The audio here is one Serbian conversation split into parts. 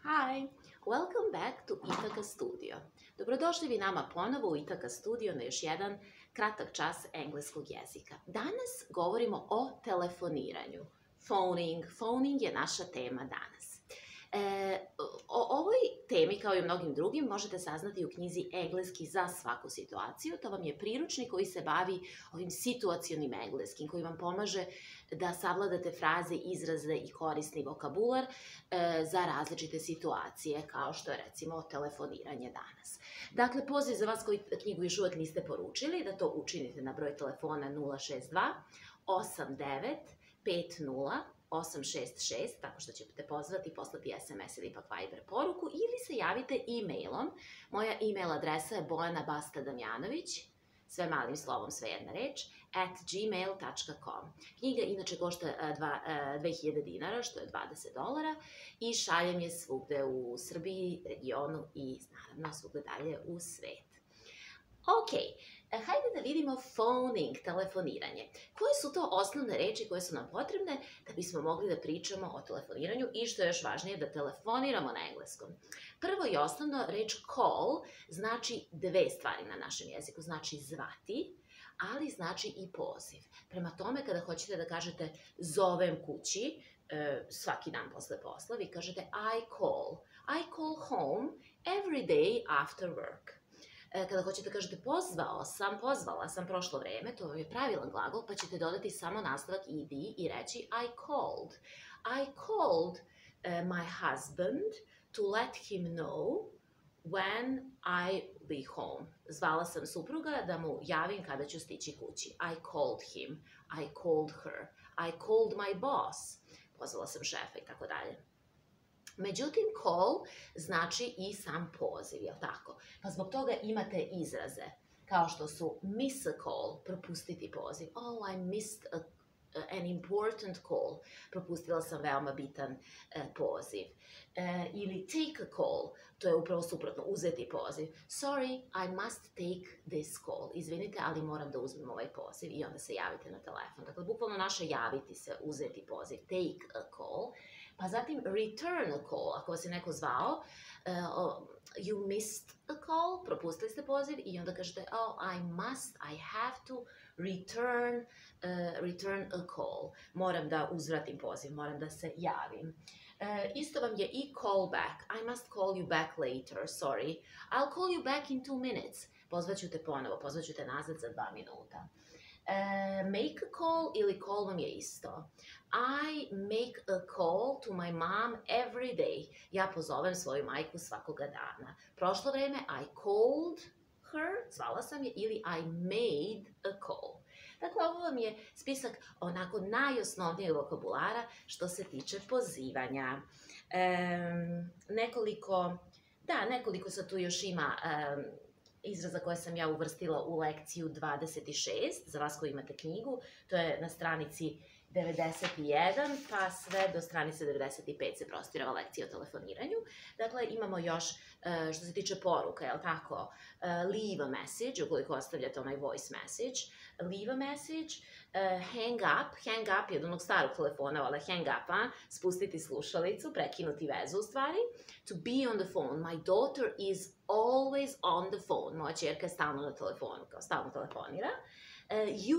Hi, welcome back to Itaka Studio. Dobrodošli vi nama ponovo u Itaka Studio na još jedan kratak čas engleskog jezika. Danas govorimo o telefoniranju. Phoning je naša tema danas. O ovoj temi, kao i o mnogim drugim, možete saznati u knjizi Engleski za svaku situaciju. To vam je priručnik koji se bavi ovim situacionim engleskim, koji vam pomaže da savladate fraze, izraze i korisni vokabular za različite situacije, kao što je recimo telefoniranje danas. Dakle, poziv za vas koji knjigu još uvek niste poručili, da to učinite na broj telefona 062 89 50 866, tako što ćete pozvati, poslati SMS ili ipak Viber poruku, ili se javite e-mailom. Moja e-mail adresa je bojanabastadamjanović, sve malim slovom, sve jedna reč, @gmail.com. Knjiga inače košta 2000 dinara, što je $20, i šaljem je svugde u Srbiji, regionu i naravno svugde dalje u svet. Ok, hajde da vidimo phoning, telefoniranje. Koje su to osnovne reči koje su nam potrebne da bismo mogli da pričamo o telefoniranju i što je još važnije da telefoniramo na engleskom? Prvo i osnovno, reč call znači dve stvari na našem jeziku. Znači zvati, ali znači i poziv. Prema tome, kada hoćete da kažete zovem kući, svaki dan posle posla, vi kažete I call home every day after work. Kada hoćete da kažete pozvala sam prošlo vreme, to je pravilan glagol, pa ćete dodati samo nastavak ed i reći I called my husband to let him know when I be home. Zvala sam supruga da mu javim kada ću stići kući. I called him, I called her, I called my boss. Pozvala sam šefa i tako dalje. Međutim, call znači i sam poziv, jel tako? Pa zbog toga imate izraze, kao što su miss a call, propustiti poziv. Oh, I missed an important call, propustila sam veoma bitan poziv. Ili take a call, to je upravo suprotno, uzeti poziv. Sorry, I must take this call. Izvinite, ali moram da uzmem ovaj poziv i onda se javite na telefon. Dakle, bukvalno naše javiti se, uzeti poziv, take a call. Pa zatim return a call, ako vas je neko zvao, you missed a call, propustili ste poziv i onda kažete, oh, I have to return a call. Moram da uzvratim poziv, moram da se javim. Isto vam je i call back. I must call you back later, sorry. I'll call you back in 2 minutes. Pozvaću te ponovo, pozvaću te nazad za 2 minuta. Make a call ili call vam je isto. I make a call to my mom every day. Ja pozovem svoju majku svakoga dana. Prošlo vreme, I called her, zvala sam je, ili I made a call. Dakle, ovo vam je spisak onako najosnovnijeg vokabulara što se tiče pozivanja. Nekoliko sad tu još ima izraza koje sam ja uvrstila u lekciju 26, za vas koji imate knjigu, to je na stranici 91, pa sve do stranice 95 se prostirava lekcija o telefoniranju. Dakle, imamo još, što se tiče poruka, jel tako, leave a message, ukoliko ostavljate onaj voice message, leave a message, hang up je od onog starog telefona, ali hang up, spustiti slušalicu, prekinuti vezu u stvari, to be on the phone, my daughter is always on the phone, moja ćerka je stalno na telefonu, kao stalno telefonira.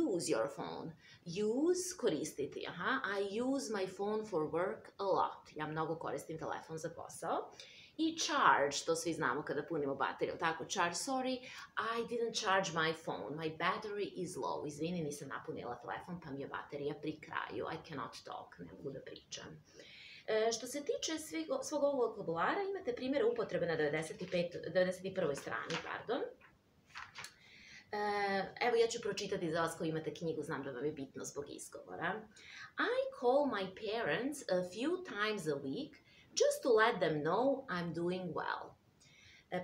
Use your phone. Use, koristiti. I use my phone for work a lot. Ja mnogo koristim telefon za posao. I charge, to svi znamo kada punimo bateriju. Tako, charge, sorry, I didn't charge my phone. My battery is low. Izvini, nisam napunila telefon, pa mi je baterija pri kraju. I cannot talk, ne mogu da pričam. Što se tiče svog ovog vokabulara, imate primjere upotrebe na 91. strani, Evo, ja ću pročitati za vas koji imate knjigu, znam da vam je bitno zbog izgovora. I call my parents a few times a week just to let them know I'm doing well.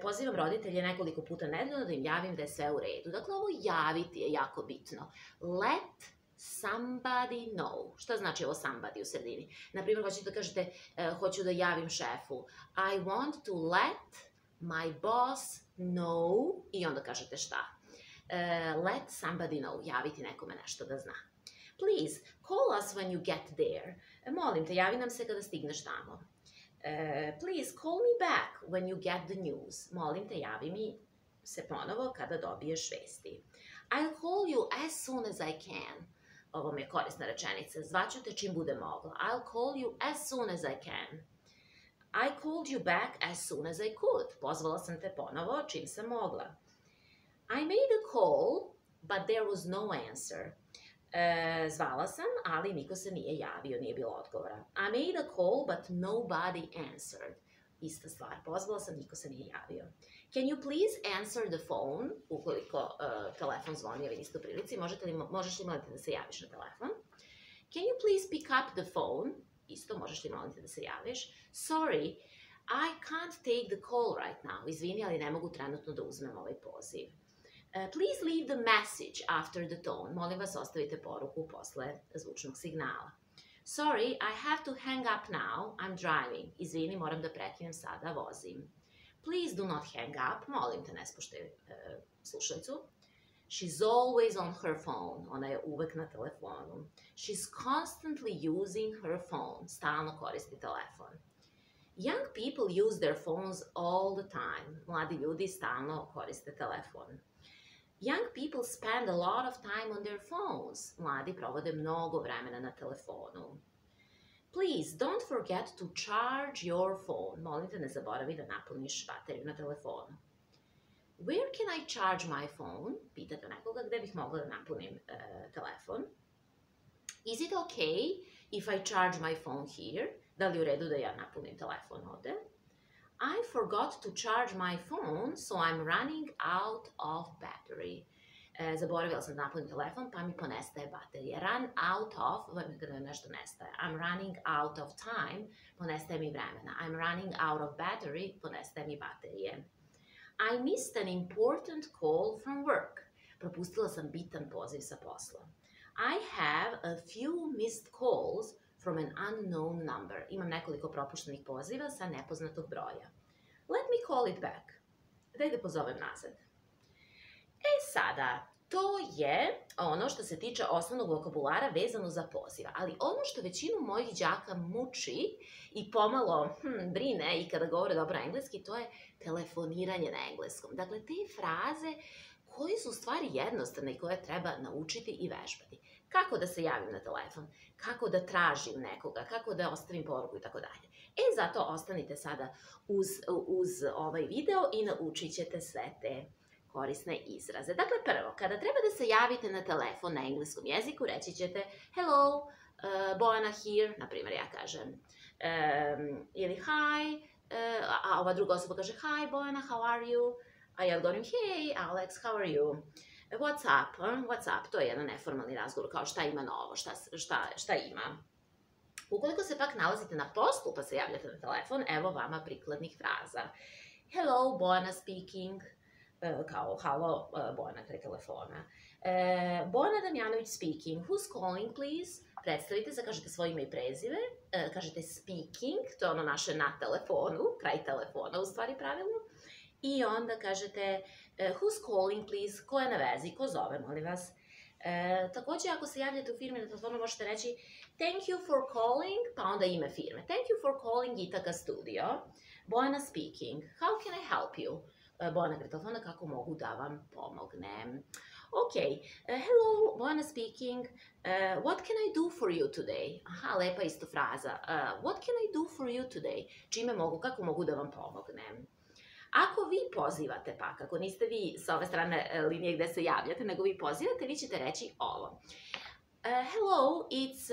Pozivam roditelje nekoliko puta nedeljno da im javim da je sve u redu. Dakle, ovo javiti je jako bitno. Let somebody know. Šta znači ovo somebody u sredini? Naprimjer, hoćete da kažete, hoću da javim šefu. I want to let my boss know, i onda kažete šta? Let somebody know, javiti nekome nešto da zna. Please, call us when you get there. Molim te, javi nam se kada stigneš tamo. Please call me back when you get the news. Molim te, javi mi se ponovo kada dobiješ vesti. I'll call you as soon as I can. Ovo mi je korisna rečenica. Zvaću te čim bude mogla. I'll call you as soon as I can. I called you back as soon as I could. Pozvala sam te ponovo čim sam mogla. I made a call, but there was no answer. Zvala sam, ali niko se nije javio, nije bilo odgovora. I made a call, but nobody answered. Ista stvar, pozvala sam, niko se nije javio. Can you please answer the phone? Ukoliko telefon zvoni, a vi niste u prilici, možeš li moliti da se javiš na telefon? Can you please pick up the phone? Isto, možeš li moliti da se javiš? Sorry, I can't take the call right now. Izvini, ali ne mogu trenutno da uzmem ovaj poziv. Please leave the message after the tone. Molim vas, ostavite poruku posle zvučnog signala. Sorry, I have to hang up now. I'm driving. Izvini, moram da prekinem sada, vozim. Please do not hang up. Molim te, ne spuštaj slušalicu. She's always on her phone. Ona je uvek na telefonu. She's constantly using her phone. Stalno koristi telefon. Young people use their phones all the time. Mladi ljudi stalno koriste telefon. Young people spend a lot of time on their phones. Mladi provode mnogo vremena na telefonu. Please don't forget to charge your phone. Molim te, ne zaboravi da napuniš bateriju na telefonu. Where can I charge my phone? Pitate nekoga gde bih mogla da napunim telefon. Is it okay if I charge my phone here? Da li je u redu da ja napunim telefon ovde? I forgot to charge my phone, so I'm running out of battery. Zaboravila sam da napunim telefon, pa mi ponestaje baterija. Run out of, kada nešto nestaje. I'm running out of time, ponestaje mi vremena. I'm running out of battery, ponestaje mi baterije. I missed an important call from work. Propustila sam bitan poziv sa posla. I have a few missed calls from an unknown number. Imam nekoliko propuštenih poziva sa nepoznatog broja. Let me call it back. Daj da pozovem nazad. Sada, to je ono što se tiče osnovnog vokabulara vezano za poziva. Ali ono što većinu mojih đaka muči i pomalo brine i kada govore dobro engleski, to je telefoniranje na engleskom. Dakle, te fraze koje su u stvari jednostavne i koje treba naučiti i vežbati. Kako da se javim na telefon, kako da tražim nekoga, kako da ostavim poruku i tako dalje. Zato ostanite sada uz ovaj video i naučit ćete sve te korisne izraze. Dakle, prvo, kada treba da se javite na telefon na engleskom jeziku, reći ćete hello, Bojana here, na primjer ja kažem, ili hi, a ova druga osoba kaže hi Bojana, how are you? A ja odgovorim hey Alex, how are you? What's up? What's up? To je jedan neformalni razgovor, kao šta ima novo, šta ima. Ukoliko se pak nalazite na poslu pa se javljate na telefon, evo vama prikladnih fraza. Hello, Bojana speaking. Kao halo, Bojana kraj telefona. Bojana Damjanović speaking. Who's calling, please? Predstavite se, kažete svoje ime i prezive. Kažete speaking, to je ono naše na telefonu, kraj telefona u stvari pravilno. I onda kažete who's calling, please? Ko je na vezi? Ko zove, molim vas? Takođe, ako se javljate u firmi na telefonu, možete reći thank you for calling, pa onda ime firme. Thank you for calling Ithaca Studio. Bojana speaking. How can I help you? Bojana kraj telefona, kako mogu da vam pomognem? Ok, hello, Bojana speaking. What can I do for you today? Aha, lepa isto fraza. What can I do for you today? Čime mogu, kako mogu da vam pomognem? Ako vi pozivate pak, ako niste vi sa ove strane linije gde se javljate, nego vi pozivate, vi ćete reći ovo. Hello, it's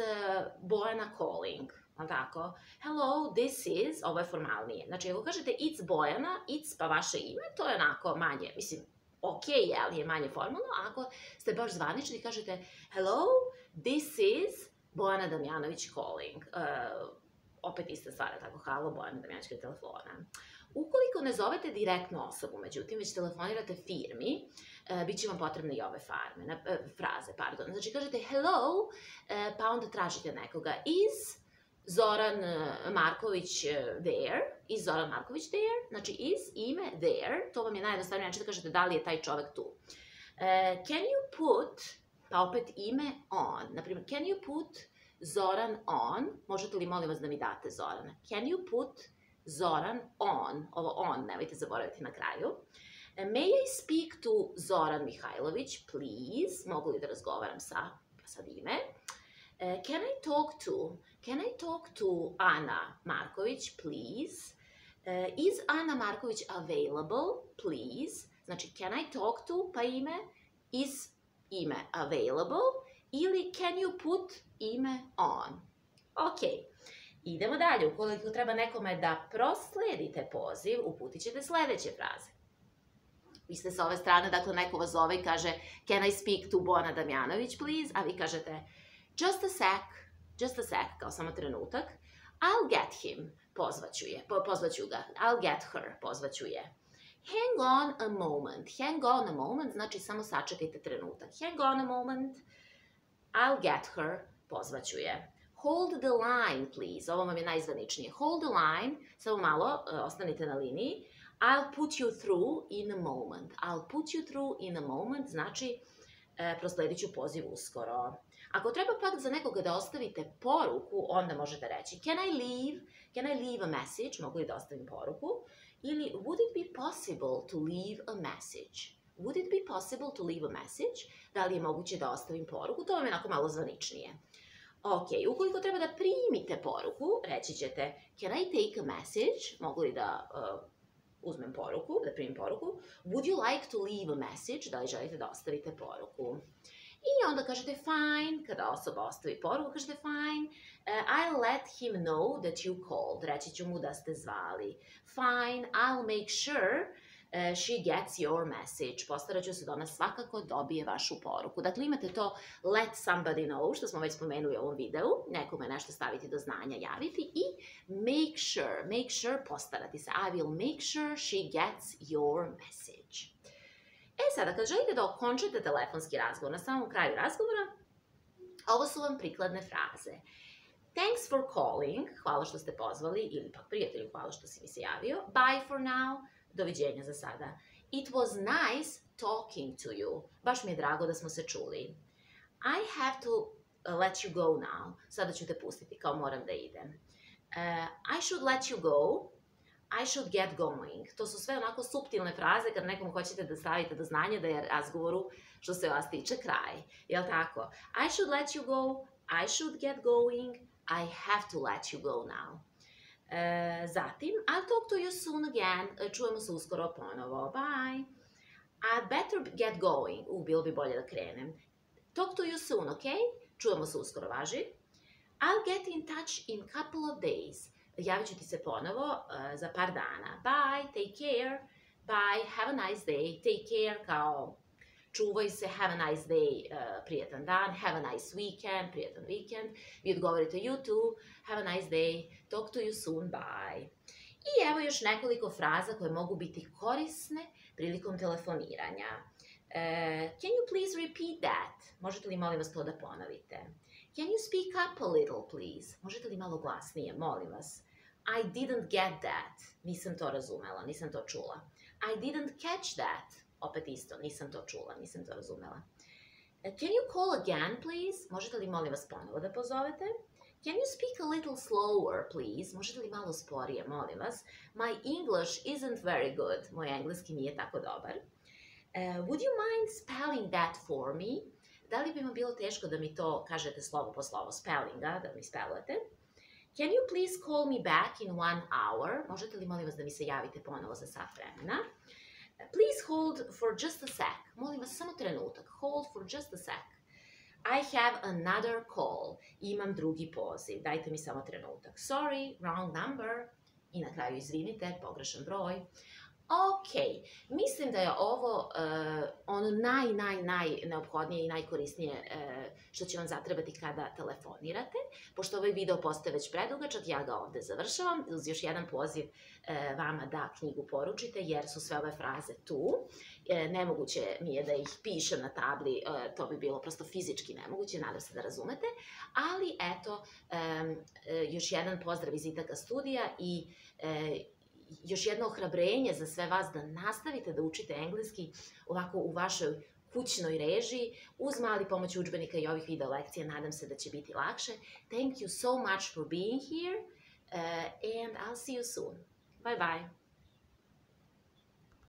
Bojana calling. Ali tako? Hello, this is, ovo je formalnije. Znači, ako kažete it's Bojana, it's pa vaše ime, to je onako manje, mislim, ok, ali je manje formalno. A ako ste baš zvanični, kažete hello, this is Bojana Damjanović calling. Opet ista stvar, tako, halo, Bojana Damjanović kod telefona. Ukoliko ne zovete direktnu osobu, međutim, već telefonirate firmi, bit će vam potrebne i ove fraze. Znači, kažete hello, pa onda tražite nekoga. Is Zoran Marković there? Is Zoran Marković there? Znači, is, ime, there. To vam je najjednostavnije način da kažete da li je taj čovek tu. Can you put, pa opet ime, on. Naprimjer, can you put Zoran on? Možete li, molim vas, da mi date Zorana? Can you put Zoran on, ovo on, nemojte zaboraviti na kraju. May I speak to Zoran Mihajlović, please? Mogu li da razgovaram sa ime? Can I talk to Ana Marković, please? Is Ana Marković available, please? Znači, can I talk to, pa ime, is ime available, ili can you put ime on? Ok, idemo dalje. Ukoliko treba nekome da prosledite poziv, uputit ćete sledeće fraze. Vi ste sa ove strane, dakle, neko vas zove i kaže can I speak to Bona Damjanović, please? A vi kažete just a sec, kao samo trenutak. I'll get him, pozvaću ga. I'll get her, pozvaću je. Hang on a moment, znači samo sačekajte trenutak. Hang on a moment, I'll get her, pozvaću je. Hold the line, please, ovo vam je najzvaničnije. Hold the line, samo malo, ostanite na liniji. I'll put you through in a moment, znači prosledit ću poziv uskoro. Ako treba pak za nekoga da ostavite poruku, onda možete reći can I leave a message, mogu li da ostavim poruku, ili would it be possible to leave a message, da li je moguće da ostavim poruku, to vam je onako malo zvaničnije. Ok, ukoliko treba da primite poruku, reći ćete can I take a message, mogu li da uzmem poruku, da primim poruku, would you like to leave a message, da li želite da ostavite poruku. I onda kažete fine, kada osoba ostavi poruku, kažete fine, I'll let him know that you called, reći ću mu da ste zvali. Fine, I'll make sure she gets your message, postarat ću se da ona svakako dobije vašu poruku. Dakle, imate to let somebody know, što smo već spomenuli u ovom videu, nekome nešto staviti do znanja, javiti, i make sure, postarati se. I will make sure she gets your message. Sada, kad želite da okončate telefonski razgovor na samom kraju razgovora, ovo su vam prikladne fraze. Thanks for calling, hvala što ste pozvali, ili pak prijatelju, hvala što si mi se javio. Bye for now, doviđenja za sada. It was nice talking to you, baš mi je drago da smo se čuli. I have to let you go now, sada ću te pustiti, kao moram da idem. I should let you go, I should get going. To su sve onako suptilne fraze kad nekom hoćete da stavite do znanja da je razgovoru, što se vas tiče, kraj. Jel tako? I should let you go, I should get going, I have to let you go now. Zatim, I'll talk to you soon again. Čujemo se uskoro ponovo. Bye. I'd better get going. Bilo bi bolje da krenem. Talk to you soon, ok? Čujemo se uskoro, važi. I'll get in touch in couple of days. Javit ću ti se ponovo za par dana. Bye, take care. Bye, have a nice day. Take care kao čuvaj se, have a nice day, prijetan dan. Have a nice weekend, prijetan vikend. Vi odgovorite you too, have a nice day. Talk to you soon, bye. I evo još nekoliko fraza koje mogu biti korisne prilikom telefoniranja. Can you please repeat that? Možete li molim vas to da ponovite? Can you speak up a little, please? Možete li malo glasnije, molim vas? I didn't get that. Nisam to razumela, nisam to čula. I didn't catch that. Opet isto, nisam to čula, nisam to razumela. Can you call again, please? Možete li molim vas ponovo da pozovete? Can you speak a little slower, please? Možete li malo sporije, molim vas? My English isn't very good. Moj engleski nije tako dobar. Would you mind spelling that for me? Da li bi vam bilo teško da mi to kažete slovo po slovo, spellinga, da mi spelujete? Can you please call me back in 1 hour? Možete li molim vas da mi se javite ponovo za sat vremena? Please hold for just a sec. Molim vas samo trenutak. Hold for just a sec. I have another call. Imam drugi poziv. Dajte mi samo trenutak. Sorry, wrong number. I na kraju izvinite, pogrešan broj. Ok, mislim da je ovo ono najneophodnije i najkorisnije što će vam zatrebati kada telefonirate. Pošto ovaj video postaje već predugačak, ja ga ovde završavam uz još jedan poziv vama da knjigu poručite, jer su sve ove fraze tu. Nemoguće mi je da ih pišem na tabli, to bi bilo prosto fizički nemoguće, nadam se da razumete. Ali eto, još jedan pozdrav iz Itaka studija i još jedno ohrabrenje za sve vas da nastavite da učite engleski ovako u vašoj kućnoj režiji, uz mali pomoć udžbenika i ovih video lekcija. Nadam se da će biti lakše. Thank you so much for being here and I'll see you soon. Bye bye!